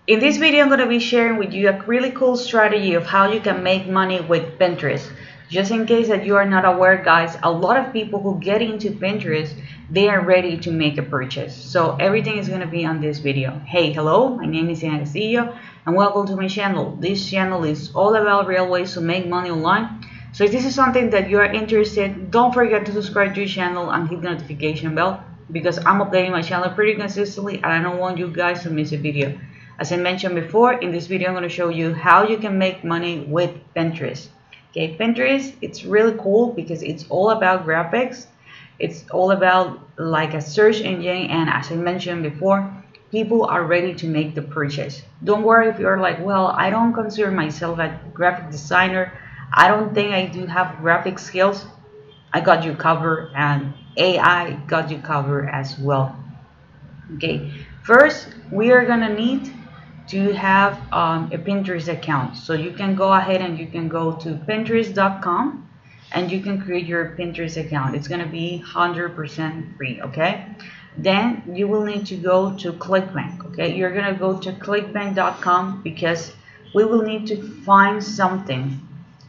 In this video, I'm going to be sharing with you a really cool strategy of how you can make money with Pinterest. Just in case that you are not aware, guys, a lot of people who get into Pinterest, they are ready to make a purchase. So everything is going to be on this video. Hey, hello, my name is Diana Castillo and welcome to my channel. This channel is all about real ways to make money online. So if this is something that you are interested, don't forget to subscribe to the channel and hit the notification bell because I'm updating my channel pretty consistently and I don't want you guys to miss a video. As I mentioned before, in this video I'm going to show you how you can make money with Pinterest. Okay, Pinterest, it's really cool because it's all about graphics. It's all about like a search engine, and as I mentioned before, people are ready to make the purchase. Don't worry if you're like, well, I don't consider myself a graphic designer. I don't think I do have graphic skills. I got you covered, and AI got you covered as well. Okay, first we are gonna need to have a Pinterest account. So you can go ahead and you can go to pinterest.com and you can create your Pinterest account. It's gonna be 100% free, okay? Then you will need to go to ClickBank, okay? You're gonna go to clickbank.com because we will need to find something,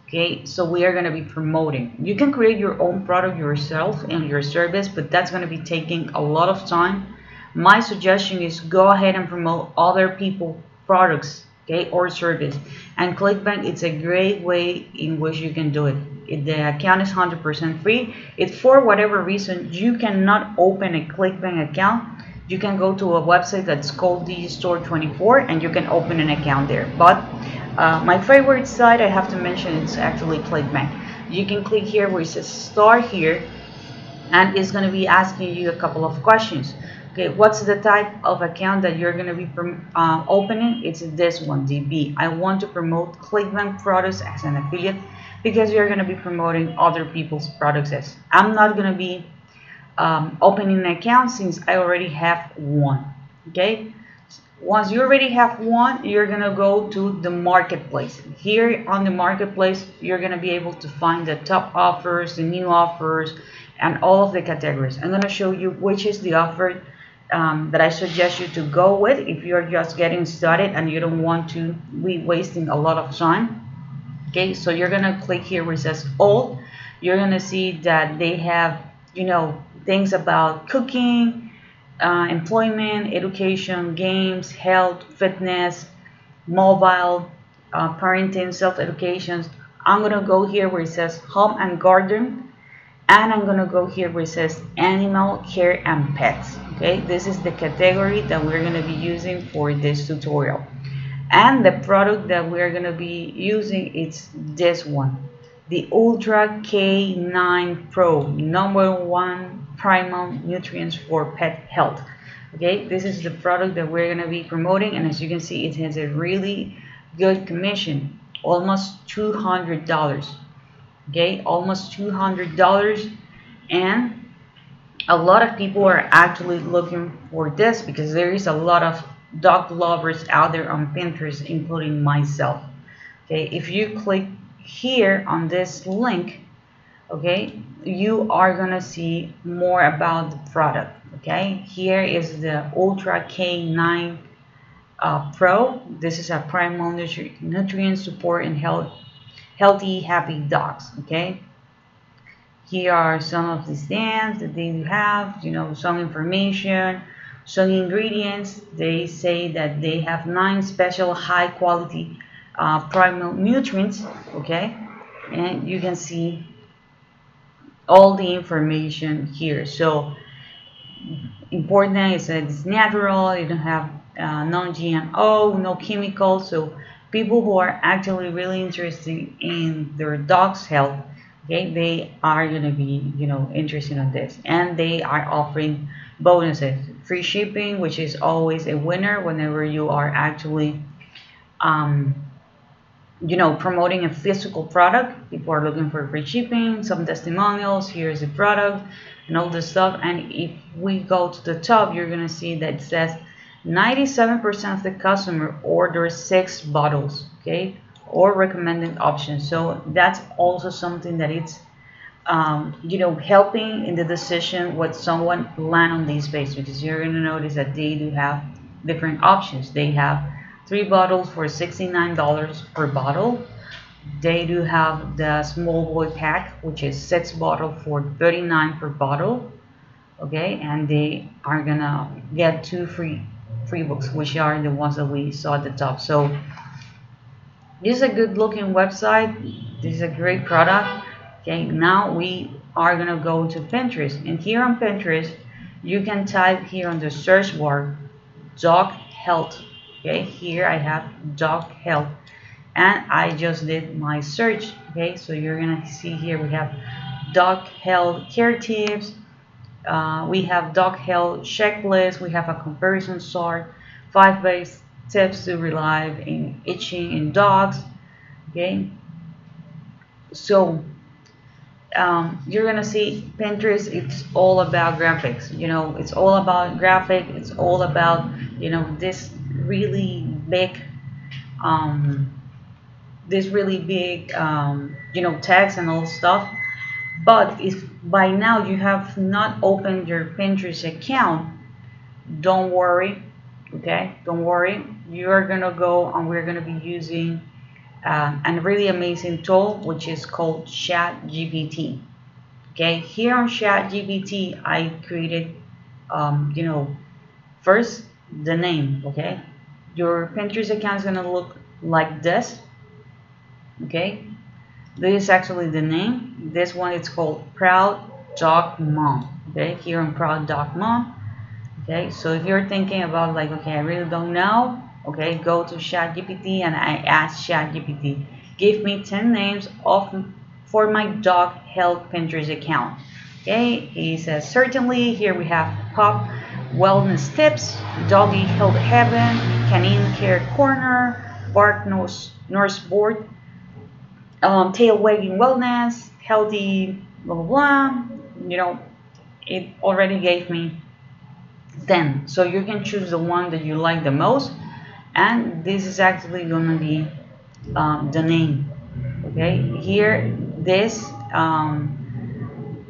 okay? So we are gonna be promoting. You can create your own product yourself and your service, but that's gonna be taking a lot of time. My suggestion is go ahead and promote other people's products, okay, or service. And ClickBank, it's a great way in which you can do it. The account is 100% free. If for whatever reason you cannot open a ClickBank account, you can go to a website that's called Digistore24 and you can open an account there. But my favorite site, I have to mention, it's actually ClickBank. You can click here where it says start here, and it's going to be asking you a couple of questions. Okay, what's the type of account that you're going to be opening? It's this one, DB. I want to promote ClickBank products as an affiliate because you're going to be promoting other people's products. I'm not going to be opening an account since I already have one. Okay, once you already have one, you're going to go to the marketplace. Here on the marketplace, you're going to be able to find the top offers, the new offers, and all of the categories. I'm going to show you which is the offer that I suggest you to go with if you're just getting started and you don't want to be wasting a lot of time. Okay, so you're gonna click here where it says all. You're gonna see that they have, things about cooking, employment, education, games, health, fitness, mobile, parenting, self-education. I'm gonna go here where it says home and garden, and I'm gonna go here where it says animal care and pets. Okay, this is the category that we're gonna be using for this tutorial, and the product that we're gonna be using is this one, the Ultra K9 Pro, #1 primal nutrients for pet health. Okay, this is the product that we're gonna be promoting, and as you can see, it has a really good commission, almost $200. Okay, almost $200, and a lot of people are actually looking for this because there is a lot of dog lovers out there on Pinterest, including myself. Okay, if you click here on this link, okay, you are gonna see more about the product. Okay, here is the Ultra K9 Pro. This is a primal nutrient support and healthy, happy dogs. Okay, here are some of the stands that they have, some information, some ingredients. They say that they have 9 special high quality primal nutrients. Okay, and you can see all the information here. So important is that it's natural, you don't have non-GMO, no chemicals. So people who are actually really interested in their dog's health, okay, they are going to be interested in this, and they are offering bonuses, free shipping, which is always a winner whenever you are actually promoting a physical product. People are looking for free shipping, some testimonials, here's the product and all this stuff. And if we go to the top, you're going to see that it says 97% of the customer order 6 bottles, okay, or recommended options. So that's also something that it's helping in the decision what someone land on this page, because you're going to notice that they do have different options. They have 3 bottles for $69 per bottle. They do have the small boy pack, which is 6 bottles for $39 per bottle. Okay, and they are gonna get 2 free books, which are the ones that we saw at the top. So this is a good looking website. This is a great product. Okay, now we are gonna go to Pinterest, and here on Pinterest you can type here on the search bar dog health. Okay, here I have dog health, and I just did my search. Okay, so you're gonna see here we have dog health care tips, we have dog health checklist, we have a comparison chart, 5 base tips to relieve in itching in dogs. Okay, so you're gonna see Pinterest, it's all about graphics. You know, it's all about graphic, it's all about, you know, this really big you know, text and all stuff. But if by now you have not opened your Pinterest account, don't worry. Okay, don't worry, you're gonna go and we're gonna be using a really amazing tool which is called ChatGPT. Okay, here on ChatGPT I created you know, first the name. Okay, your Pinterest account is gonna look like this. Okay, this is actually the name. This one is called Proud Dog Mom. Okay, here on Proud Dog Mom. Okay, so if you're thinking about like, okay, I really don't know, okay, go to ChatGPT and I ask ChatGPT, give me 10 names for my dog health Pinterest account. Okay, he says certainly. Here we have Pop Wellness Tips, Doggy Health Heaven, Canine Care Corner, Bark Nurse Board, Tail Wagging Wellness, Healthy, blah blah blah. You know, it already gave me 10, so you can choose the one that you like the most, and this is actually gonna be the name. Okay, here this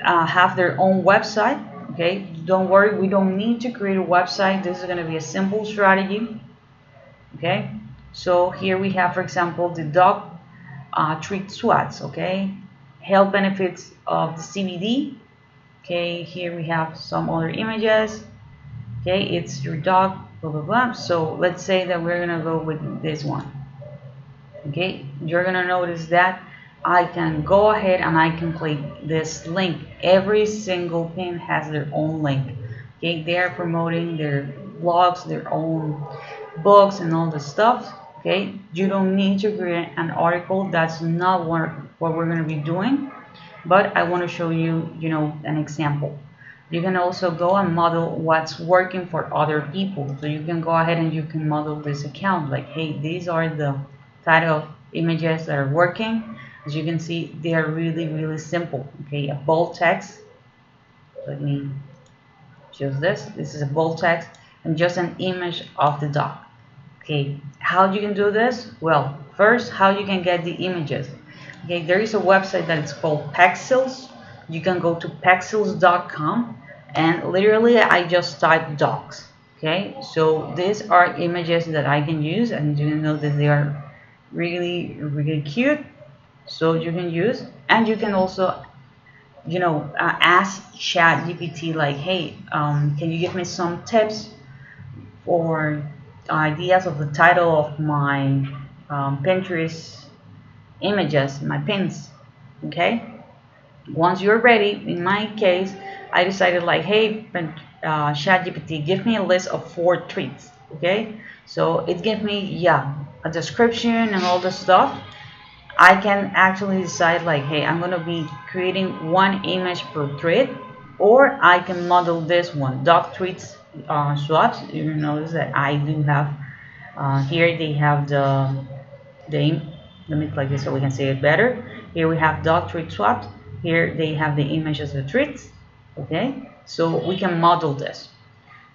have their own website. Okay, don't worry, we don't need to create a website. This is gonna be a simple strategy. Okay, so here we have, for example, the dog treat swats. Okay, health benefits of the CBD. Okay, here we have some other images. Okay, it's your dog, blah blah blah. So let's say that we're gonna go with this one. Okay, you're gonna notice that I can go ahead and I can click this link. Every single pin has their own link. Okay, they are promoting their blogs, their own books and all the stuff. Okay, you don't need to create an article. That's not what we're gonna be doing, but I want to show you, you know, an example. You can also go and model what's working for other people. So you can go ahead and you can model this account like, hey, these are the title of images that are working. As you can see, they are really simple. Okay, a bold text. Let me choose this. This is a bold text and just an image of the dog. Okay, how you can do this? Well, first, how you can get the images. Okay, there is a website that is called Pexels. You can go to pexels.com and literally I just type dogs. Okay, so these are images that I can use, and you know that they are really cute. So you can use, and you can also, you know, ask ChatGPT like, hey, can you give me some tips or ideas of the title of my Pinterest images, my pins. Okay, once you're ready, in my case I decided like, hey, ChatGPT, give me a list of 4 treats. Okay, so it gave me, yeah, a description and all the stuff. I can actually decide like, hey, I'm gonna be creating 1 image per treat, or I can model this one, dog treats swaps. You notice that I do have here they have the let me click this so we can see it better. Here we have dog treat swaps. Here they have the image of the treats. Okay, so we can model this.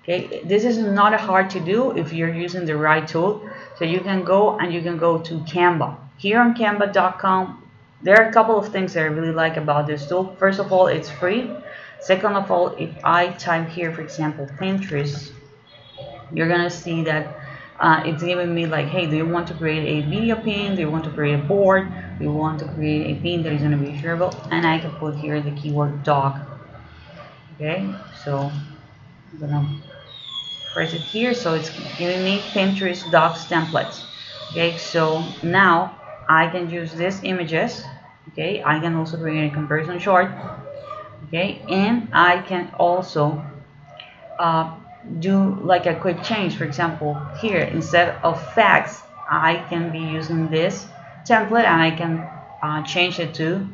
Okay, this is not hard to do if you're using the right tool. So you can go to Canva. Here on canva.com, there are a couple of things that I really like about this tool. First of all, it's free. Second of all, if I type here, for example, Pinterest, you're gonna see that It's giving me like, hey, do you want to create a video pin? Do you want to create a board? Do you want to create a pin that is going to be shareable? And I can put here the keyword dog. Okay, so I'm gonna press it here, so it's giving me Pinterest docs templates. Okay, so now I can use these images. Okay, I can also create a comparison chart. Okay, and I can also do like a quick change. For example, here instead of facts, I can be using this template and I can change it to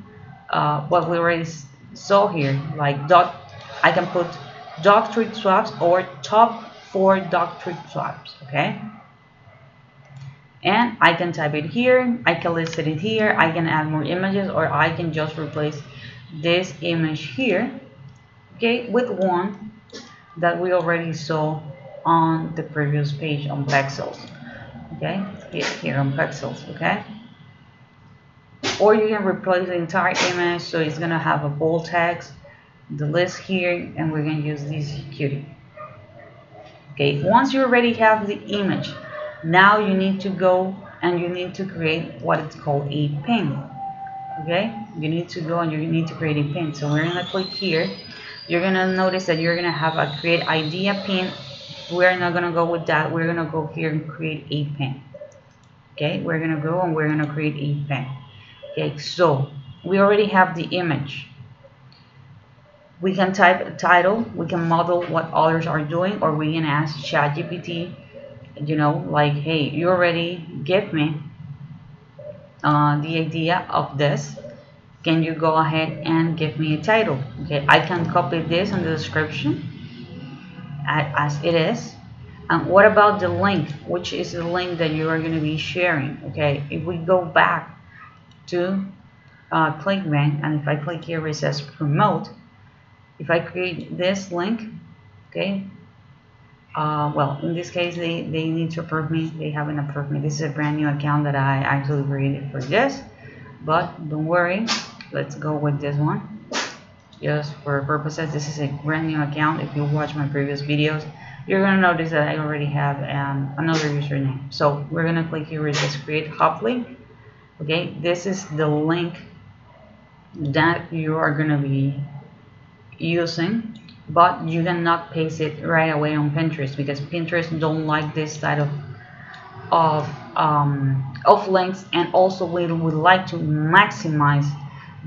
what we already saw here, like dot. I can put dog treat swaps or top 4 dog treat swaps. Okay, and I can type it here, I can list it here, I can add more images, or I can just replace this image here, okay, with one that we already saw on the previous page on Pexels. Okay, here on Pexels. Okay, or you can replace the entire image, so it's gonna have a bold text, the list here, and we're gonna use this cutie. Okay, once you already have the image, now you need to go and you need to create what it's called a pin. Okay, you need to go and you need to create a pin. So we're gonna click here. You're gonna notice that you're gonna have a create idea pin. We're not gonna go with that. We're gonna go here and create a pin. Okay, we're gonna go and we're gonna create a pin. Okay, so we already have the image. We can type a title, we can model what others are doing, or we can ask ChatGPT, you know, like, hey, you already give me the idea of this. Can you go ahead and give me a title? Okay, I can copy this in the description as it is. And what about the link? Which is the link that you are going to be sharing? Okay, if we go back to ClickBank, and if I click here where it says promote, if I create this link, okay, well, in this case, they need to approve me. They haven't approved me. This is a brand new account that I actually created for this, but don't worry. Let's go with this one. Just for purposes, this is a brand new account. If you watch my previous videos, you're gonna notice that I already have another username. So we're gonna click here where it says create hub link. Okay, this is the link that you are gonna be using, but you cannot paste it right away on Pinterest because Pinterest don't like this side of links, and also we would like to maximize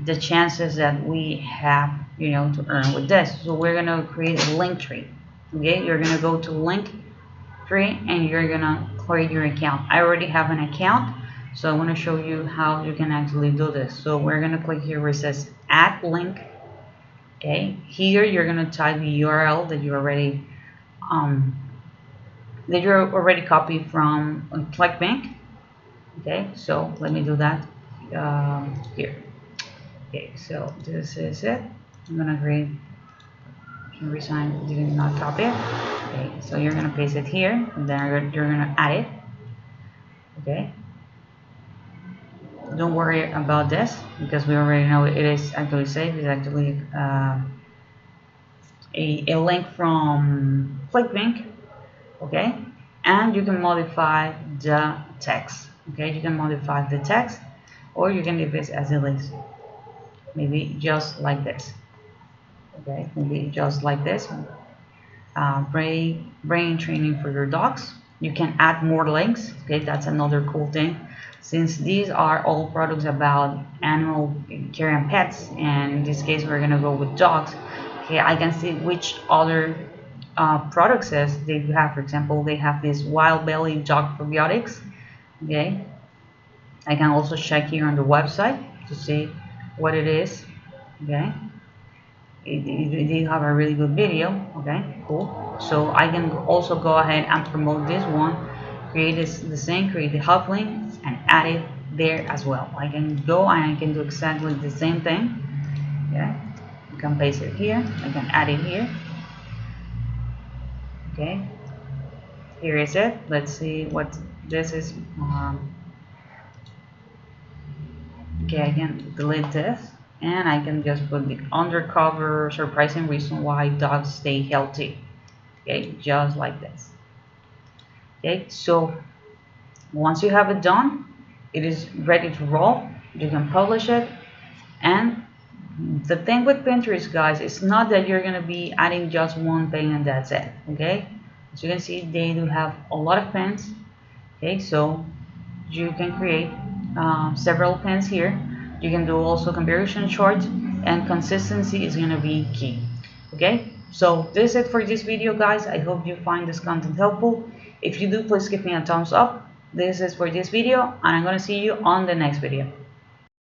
the chances that we have, you know, to earn with this. So we're gonna create a link tree. Okay, you're gonna go to link tree and you're gonna create your account. I already have an account, so I want to show you how you can actually do this. So we're gonna click here where it says add link. Okay, here you're gonna type the URL that you already copied from ClickBank. Okay, so let me do that here. Okay, so this is it. I'm gonna create. Resign, did not copy it. Okay, so you're gonna paste it here, and then you're gonna add it. Okay. Don't worry about this because we already know it is actually safe. It's actually a link from ClickBank. Okay, and you can modify the text. Okay, you can modify the text, or you can leave it as it is. Maybe just like this. Okay, maybe just like this. Brain training for your dogs. You can add more links. Okay, that's another cool thing. Since these are all products about animal care and pets, and in this case we're gonna go with dogs. Okay, I can see which other products they have. For example, they have this wild belly dog probiotics. Okay, I can also check here on the website to see what it is. Okay, they have a really good video. Okay, cool. So I can also go ahead and promote this one, create the same, create the hub link and add it there as well. I can go and I can do exactly the same thing. Okay, I can paste it here, I can add it here. Okay, here is it. Let's see what this is. Okay, I can delete this and I can just put the undercover surprising reason why dogs stay healthy. Okay, just like this. Okay, so once you have it done, it is ready to roll. You can publish it. And the thing with Pinterest, guys, it's not that you're gonna be adding just one thing and that's it. Okay, as you can see, they do have a lot of pins. Okay, so you can create several pins here. You can do also comparison charts, and consistency is gonna be key. Okay, so this is it for this video, guys. I hope you find this content helpful. If you do, please give me a thumbs up. This is for this video, and I'm gonna see you on the next video.